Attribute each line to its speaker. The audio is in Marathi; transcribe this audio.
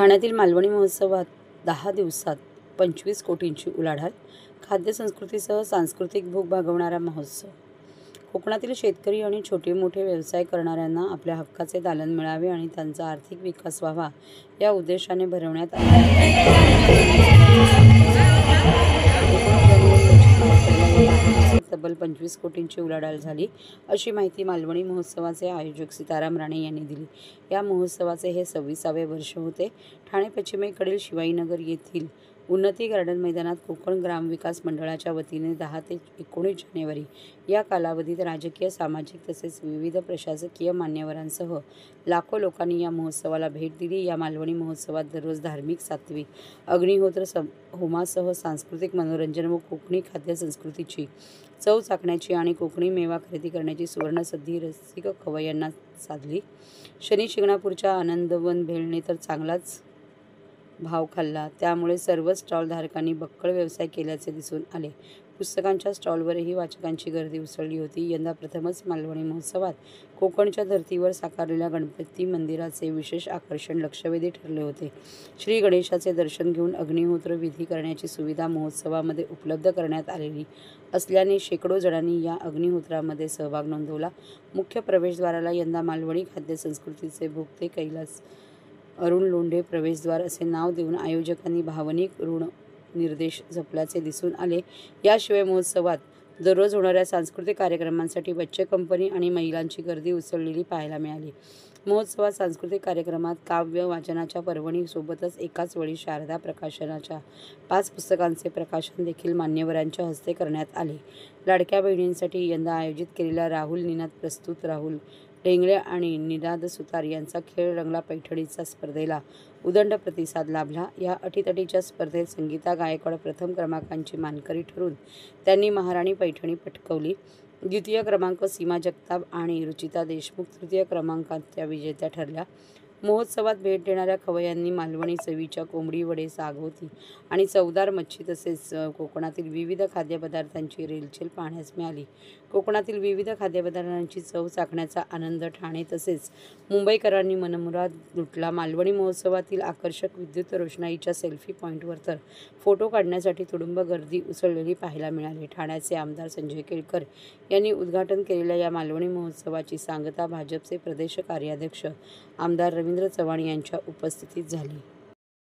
Speaker 1: ठाण्यातील मालवणी महोत्सवात 10 दिवसात 25 कोटींची उलाढाल, खाद्यसंस्कृतीसह सांस्कृतिक भूक भागवणारा महोत्सव। कोकणातील शेतकरी आणि छोटे मोठे व्यवसाय करणाऱ्यांना आपल्या हक्काचे दालन मिळावे आणि त्यांचा आर्थिक विकास व्हावा या उद्देशाने भरवण्यात तब्बल 25 कोटींची उलाढाल झाली, अशी माहिती मालवणी महोत्सवाचे आयोजक सीताराम राणे यांनी दिली। या महोत्सवाचे हे 26वे वर्ष होते। ठाणे पश्चिमेकडील शिवाईनगर येथील उन्नती गार्डन मैदानात कोकण ग्रामविकास मंडळाच्या वतीने 10 ते 19 जानेवारी या कालावधीत राजकीय, सामाजिक तसेच विविध प्रशासकीय मान्यवरांसह लाखो लोकांनी या महोत्सवाला भेट दिली। या मालवणी महोत्सवात दररोज धार्मिक, सात्विक, अग्निहोत्र होमासह सांस्कृतिक मनोरंजन व कोकणी खाद्य संस्कृतीची चव चाखण्याची आणि कोकणी मेवा खरेदी करण्याची सुवर्णसंधी रसिक खवय्यांना साधली। शनी शिंगणापूरच्या आनंदवन भेळने तर चांगलाच भाव खाल्ला, त्यामुळे सर्व स्टॉल धारकांनी बक्कळ व्यवसाय केल्याचे दिसून आले। पुस्तकांच्या स्टॉलवरही वाचकांची गर्दी उसळली होती। यंदा प्रथमच मालवणी महोत्सवात कोकणच्या धर्तीवर साकारलेल्या गणपती मंदिराचे विशेष आकर्षण लक्षवेधी ठरले होते। श्री गणेशाचे दर्शन घेऊन अग्निहोत्र विधी करण्याची सुविधा महोत्सवामध्ये उपलब्ध करण्यात आलेली असल्याने शेकडो जणांनी या अग्निहोत्रामध्ये सहभाग नोंदवला। मुख्य प्रवेशद्वाराला यंदा मालवणी खाद्य संस्कृतीचे भोगते कैलास अरुण लोंढे प्रवेशद्वार असे नाव देऊन आयोजकांनी भावनिक ऋण निर्देश जपल्याचे दिसून आले। याशिवाय महोत्सवात दररोज होणाऱ्या सांस्कृतिक कार्यक्रमांसाठी बच्चे कंपनी आणि महिलांची गर्दी उसळलेली पाहायला मिळाली। महोत्सवात सांस्कृतिक कार्यक्रमात काव्य वाचनाच्या पर्वणी सोबतच एकाच वेळी शारदा प्रकाशनाच्या 5 पुस्तकांचे प्रकाशन देखील मान्यवरांच्या हस्ते करण्यात आले। लाडक्या बहिणींसाठी यंदा आयोजित केलेल्या राहुल निनाद प्रस्तुत राहुल ढेंगळे आणि निनाद सुतार यांचा खेळ रंगला पैठणीचा स्पर्धेला उदंड प्रतिसाद लाभला। या अटीतटीच्या स्पर्धेत संगीता गायकवाड प्रथम क्रमांकाची मानकरी ठरून त्यांनी महाराणी पैठणी पटकावली। द्वितीय क्रमांक सीमा जगताप आणि रुचिता देशमुख तृतीय क्रमांकाच्या विजेत्या ठरल्या। महोत्सवात भेट देणाऱ्या खवय्यांनी मालवणी चवीच्या कोंबडी वडे, सागवती आणि चवदार मच्छी तसेच कोकणातील विविध खाद्यपदार्थांची रेलचेल पाहण्यास मिळाली। कोकणातील विविध खाद्यपदार्थांची चव चाखण्याचा आनंद ठाणे तसेच मुंबईकरांनी मनमुराद लुटला। मालवणी महोत्सवातील आकर्षक विद्युत रोषणाईच्या सेल्फी पॉईंटवर तर फोटो काढण्यासाठी तुडुंब गर्दी उसळलेली पाहायला मिळाली। ठाण्याचे आमदार संजय केळकर यांनी उद्घाटन केलेल्या या मालवणी महोत्सवाची सांगता भाजपचे प्रदेश कार्याध्यक्ष आमदार रवींद्र चव्हाण यांच्या उपस्थितीत झाली।